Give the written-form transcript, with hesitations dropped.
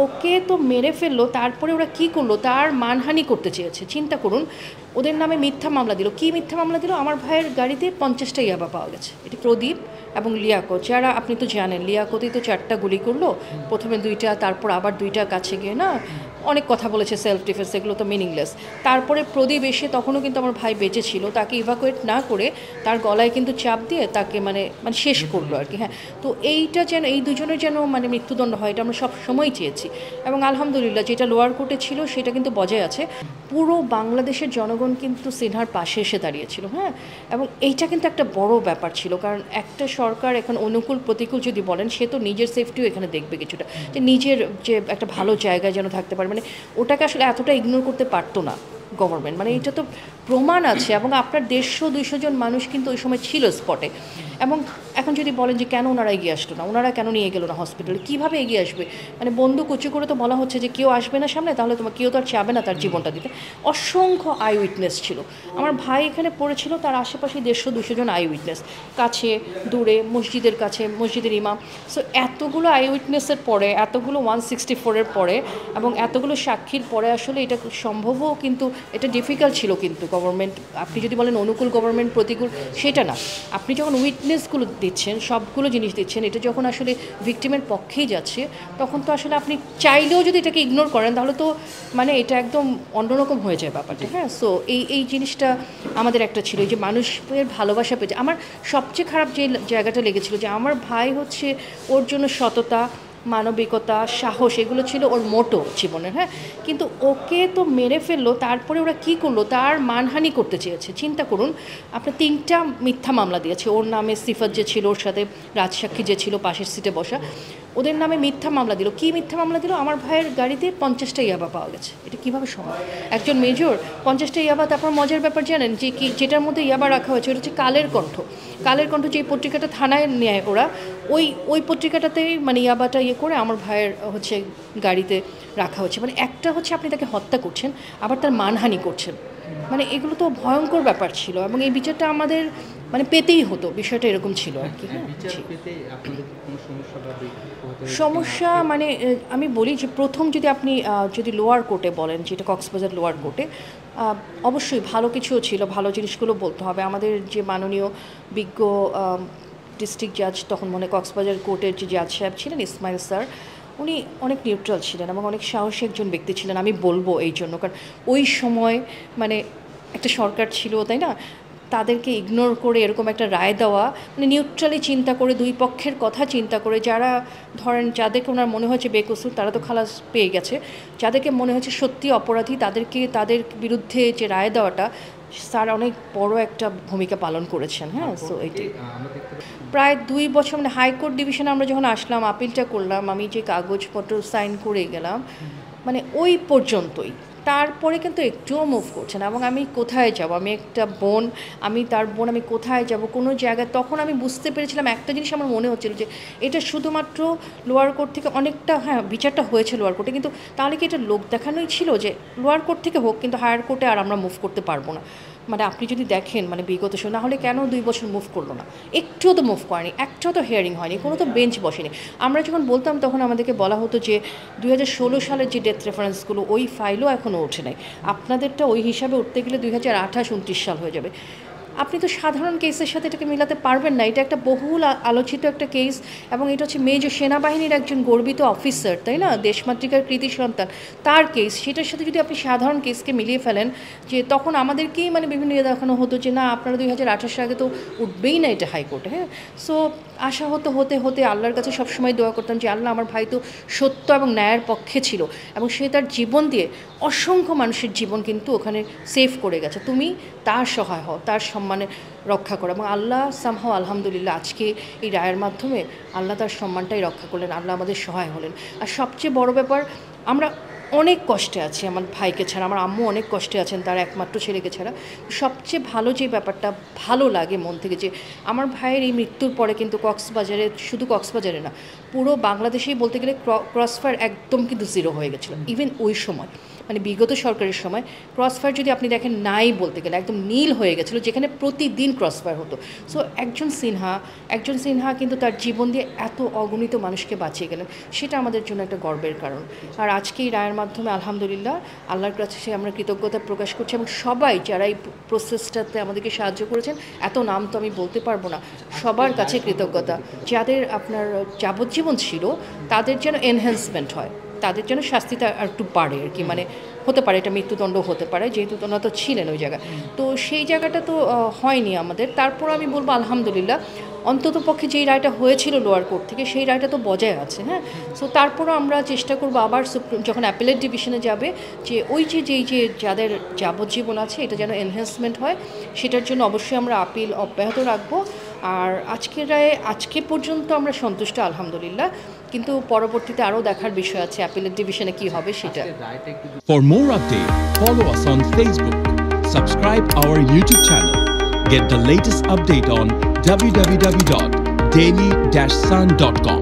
ওকে তো মেরে ফেললো, তারপরে ওরা কি করলো, তার মানহানি করতে চেয়েছে। চিন্তা করুন, ওদের নামে মিথ্যা মামলা দিল। কি মিথ্যা মামলা দিল? আমার ভাইয়ের গাড়িতে 50টা ইয়াবা পাওয়া গেছে। এটি প্রদীপ এবং লিয়াকত, যারা আপনি তো জানেন লিয়াকতই তো 4টা গুলি করলো, প্রথমে 2টা, তারপর আবার 2টা কাছে গিয়ে না অনেক কথা বলেছে সেলফ ডিফেন্স, এগুলো তো মিনিংলেস। তারপরে প্রদীপ এসে, তখনও কিন্তু আমার ভাই বেঁচে ছিল, তাকে ইভাকুয়েট না করে তার গলায় কিন্তু চাপ দিয়ে তাকে মানে মানে শেষ করলো আর কি। হ্যাঁ, তো এইটা যেন এই দুজনের যেন মানে মৃত্যুদণ্ড হয়, এটা আমরা সব সময় চেয়েছি। এবং আলহামদুলিল্লাহ যেটা লোয়ার কোর্টে ছিল সেটা কিন্তু বজায় আছে। পুরো বাংলাদেশের জনগণ কিন্তু সিনহার পাশে এসে দাঁড়িয়েছিল। হ্যাঁ, এবং এইটা কিন্তু একটা বড় ব্যাপার ছিল, কারণ একটা সরকার এখন অনুকূল প্রতিকূল যদি বলেন, সে তো নিজের সেফটিও এখানে দেখবে কিছুটা, যে নিজের যে একটা ভালো জায়গায় যেন থাকতে পারে, মানে ওটাকে আসলে এতটা ইগনোর করতে পারতো না গভর্নমেন্ট। মানে এটা তো প্রমাণ আছে, এবং আপনার 150-200 জন মানুষ কিন্তু ওই সময় ছিল স্পটে। এবং এখন যদি বলেন যে কেন ওনারা এগিয়ে আসতো না, ওনারা কেন নিয়ে গেলো না হসপিটালে, কীভাবে এগিয়ে আসবে? মানে বন্দুক উঁচু করে তো বলা হচ্ছে যে কেউ আসবে না সামনে, তাহলে তোমার কেউ তো আর চাবে না তার জীবনটা দিতে। অসংখ্য আই উইটনেস ছিল। আমার ভাই এখানে পড়েছিল, তার আশেপাশে 150-200 জন আই উইটনেস, কাছে দূরে, মসজিদের কাছে, মসজিদের ইমাম। সো এতগুলো আই উইটনেসের পরে, এতগুলো 164-এর পরে, এবং এতগুলো সাক্ষীর পরে আসলে এটা সম্ভবও, কিন্তু এটা ডিফিকাল্ট ছিল কিন্তু গভর্নমেন্ট। আপনি যদি বলেন অনুকূল গভর্নমেন্ট প্রতিকূল, সেটা না। আপনি যখন উইটনেসগুলো দিচ্ছেন, সবগুলো জিনিস দিচ্ছেন, এটা যখন আসলে ভিকটিমের পক্ষেই যাচ্ছে, তখন তো আসলে আপনি চাইলেও যদি এটাকে ইগনোর করেন, তাহলে তো মানে এটা একদম অন্যরকম হয়ে যায় ব্যাপারটা। হ্যাঁ, সো এই জিনিসটা আমাদের একটা ছিল, যে মানুষের ভালোবাসা পেয়েছে। আমার সবচেয়ে খারাপ যে জায়গাটা লেগেছিল, যে আমার ভাই হচ্ছে, ওর জন্য সততা, মানবিকতা, সাহস, এগুলো ছিল ওর মোটো জীবনের। হ্যাঁ, কিন্তু ওকে তো মেরে ফেললো, তারপরে ওরা কি করলো, তার মানহানি করতে চেয়েছে। চিন্তা করুন, আপনার 3টা মিথ্যা মামলা দিয়েছে ওর নামে। সিফাত যে ছিল ওর সাথে, রাজসাক্ষী যে ছিল পাশের সিটে বসা, ওদের নামে মিথ্যা মামলা দিল। কি মিথ্যা মামলা দিল? আমার ভাইয়ের গাড়িতে 50টা ইয়াবা পাওয়া গেছে। এটা কীভাবে সম্ভব? একজন মেজর, 50টা ইয়াবা। তারপর মজার ব্যাপার জানেন যে কি, যেটার মধ্যে ইয়াবা রাখা হয়েছে, ওটা হচ্ছে কালের কণ্ঠ। কালের কণ্ঠ যে পত্রিকাটা থানায় নেয় ওরা, ওই পত্রিকাটাতেই মানে ইয়াবাটা করে আমার ভাইয়ের হচ্ছে গাড়িতে রাখা হচ্ছে। মানে একটা হচ্ছে আপনি তাকে হত্যা করছেন, আবার তার মানহানি করছেন। মানে এগুলো তো ভয়ঙ্কর ব্যাপার ছিল, এবং এই বিচারটা আমাদের মানে পেতেই হতো, বিষয়টা এরকম ছিল আর কি। হ্যাঁ, সমস্যা মানে আমি বলি যে প্রথম যদি আপনি যদি লোয়ার কোর্টে বলেন, যেটা কক্সবাজার লোয়ার কোর্টে, অবশ্যই ভালো কিছুও ছিল, ভালো জিনিসগুলো বলতে হবে। আমাদের যে মাননীয় বিজ্ঞ ডিস্ট্রিক্ট জাজ, তখন মনে কক্সবাজার কোর্টের যে জাজ সাহেব ছিলেন, ইসমাইল স্যার, উনি অনেক নিউট্রাল ছিলেন এবং অনেক সাহসী একজন ব্যক্তি ছিলেন। আমি বলবো এই জন্য, কারণ ওই সময় মানে একটা সরকার ছিল, তাই না, তাদেরকে ইগনোর করে এরকম একটা রায় দেওয়া, মানে নিউট্রালি চিন্তা করে, দুই পক্ষের কথা চিন্তা করে, যারা ধরেন যাদেরকে ওনার মনে হয়েছে বেকসুর, তারা তো খালাস পেয়ে গেছে, যাদেরকে মনে হয়েছে সত্যি অপরাধী, তাদের বিরুদ্ধে যে রায় দেওয়াটা, স্যার অনেক বড় একটা ভূমিকা পালন করেছেন। হ্যাঁ, সো এইটি প্রায় 2 বছর, মানে হাইকোর্ট ডিভিশনে আমরা যখন আসলাম, আপিলটা করলাম, আমি যে কাগজপত্র সাইন করে গেলাম, মানে ওই পর্যন্তই। তারপরে কিন্তু একটুও মুভ করছে না। এবং আমি কোথায় যাব? আমি একটা বোন, আমি তার বোন, আমি কোথায় যাব? কোনো জায়গায় তখন আমি বুঝতে পেরেছিলাম একটা জিনিস, আমার মনে হচ্ছিল যে এটা শুধুমাত্র লোয়ার কোর্ট থেকে অনেকটা, হ্যাঁ বিচারটা হয়েছে লোয়ার কোর্টে, কিন্তু তাহলে কি এটা লোক দেখানোই ছিল যে লোয়ার কোর্ট থেকে হোক, কিন্তু হায়ার কোর্টে আর আমরা মুভ করতে পারবো না? মানে আপনি যদি দেখেন মানে বিগত সময়, না হলে কেন 2 বছর মুভ করলো না? একটুও তো মুভ করেনি, একটাও তো হিয়ারিং হয়নি, কোনো তো বেঞ্চ বসেনি। আমরা যখন বলতাম তখন আমাদেরকে বলা হতো যে 2016 সালের যে ডেথ রেফারেন্সগুলো, ওই ফাইলও এখনও ওঠে নাই, আপনাদেরটা ওই হিসাবে উঠতে গেলে 2028-29 সাল হয়ে যাবে। আপনি তো সাধারণ কেসের সাথে এটাকে মেলাতে পারবেন না। এটা একটা বহুল আলোচিত একটা কেস, এবং এটা হচ্ছে মেজর সেনাবাহিনীর একজন গর্বিত অফিসার, তাই না, দেশমাতৃকার কৃতি সন্তান, তার কেস। সেটার সাথে যদি আপনি সাধারণ কেসকে মিলিয়ে ফেলেন, যে তখন আমাদেরকেই মানে বিভিন্ন দেখানো হতো যে না, আপনারা 2028 আগে তো উঠবেই না এটা হাইকোর্টে। হ্যাঁ, সো আশা হতে হতে আল্লাহর কাছে সবসময় দোয়া করতাম যে আল্লাহ, আমার ভাই তো সত্য এবং ন্যায়ের পক্ষে ছিল, এবং সে তার জীবন দিয়ে অসংখ্য মানুষের জীবন কিন্তু ওখানে সেভ করে গেছে। তুমি তার সহায় হও, তার সম্মানে রক্ষা করো। এবং আল্লাহ সামহাও আলহামদুলিল্লাহ আজকে এই রায়ের মাধ্যমে আল্লাহ তার সম্মানটাই রক্ষা করলেন, আল্লাহ আমাদের সহায় হলেন। আর সবচেয়ে বড় ব্যাপার, আমরা অনেক কষ্টে আছি আমার ভাইকে ছাড়া, আমার আম্মু অনেক কষ্টে আছেন তার একমাত্র ছেলেকে ছাড়া। সবচেয়ে ভালো যে ব্যাপারটা ভালো লাগে মন থেকে, যে আমার ভাইয়ের এই মৃত্যুর পরে কিন্তু কক্সবাজারে, শুধু কক্সবাজারে না, পুরো বাংলাদেশেই বলতে গেলে ক্রসফায়ার একদম কিন্তু জিরো হয়ে গেছিলো। ইভেন ওই সময় মানে বিগত সরকারের সময় ক্রসফায়ার যদি আপনি দেখেন নাই বলতে গেলে একদম নীল হয়ে গেছিলো, যেখানে প্রতিদিন ক্রসফায়ার হতো। সো একজন সিনহা কিন্তু তার জীবন দিয়ে এত অগণিত মানুষকে বাঁচিয়ে গেলেন, সেটা আমাদের জন্য একটা গর্বের কারণ। আর আজকে এই রায়ের মাধ্যমে আলহামদুলিল্লাহ আল্লাহর কাছে আমরা কৃতজ্ঞতা প্রকাশ করছি, এবং সবাই যারা এই প্রসেসটাতে আমাদেরকে সাহায্য করেছেন, এত নাম তো আমি বলতে পারবো না, সবার কাছে কৃতজ্ঞতা। যাদের আপনার যাবজ্জীবন ছিল তাদের যেন এনহ্যান্সমেন্ট হয়, তাদের যেন শাস্তিটা আর একটু বাড়ে আর কি, মানে হতে পারে এটা মৃত্যুদণ্ড হতে পারে, যেহেতু তোমরা তো ছিলেন ওই জায়গায়, তো সেই জায়গাটা তো হয়নি আমাদের। তারপর আমি বলবো আলহামদুলিল্লাহ অন্তত পক্ষে যেই রায়টা হয়েছিল লোয়ার কোর্ট থেকে সেই রায়টা তো বজায় আছে। হ্যাঁ, সো তারপরও আমরা চেষ্টা করবো আবার যখন অ্যাপেলেট ডিভিশনে যাবে যে ওই যে যাদের যাবজ্জীবন আছে এটা যেন এনহ্যান্সমেন্ট হয়, সেটার জন্য অবশ্যই আমরা আপিল অব্যাহত রাখবো। আর আজকের রায়ে আজকে পর্যন্ত আমরা সন্তুষ্ট আলহামদুলিল্লাহ, কিন্তু পরবর্তীতে আরও দেখার বিষয় আছে অ্যাপেলেট ডিভিশনে কী হবে সেটা। For more updates, follow us on Facebook, subscribe our YouTube channel, get the latest update on www.daily-sun.com.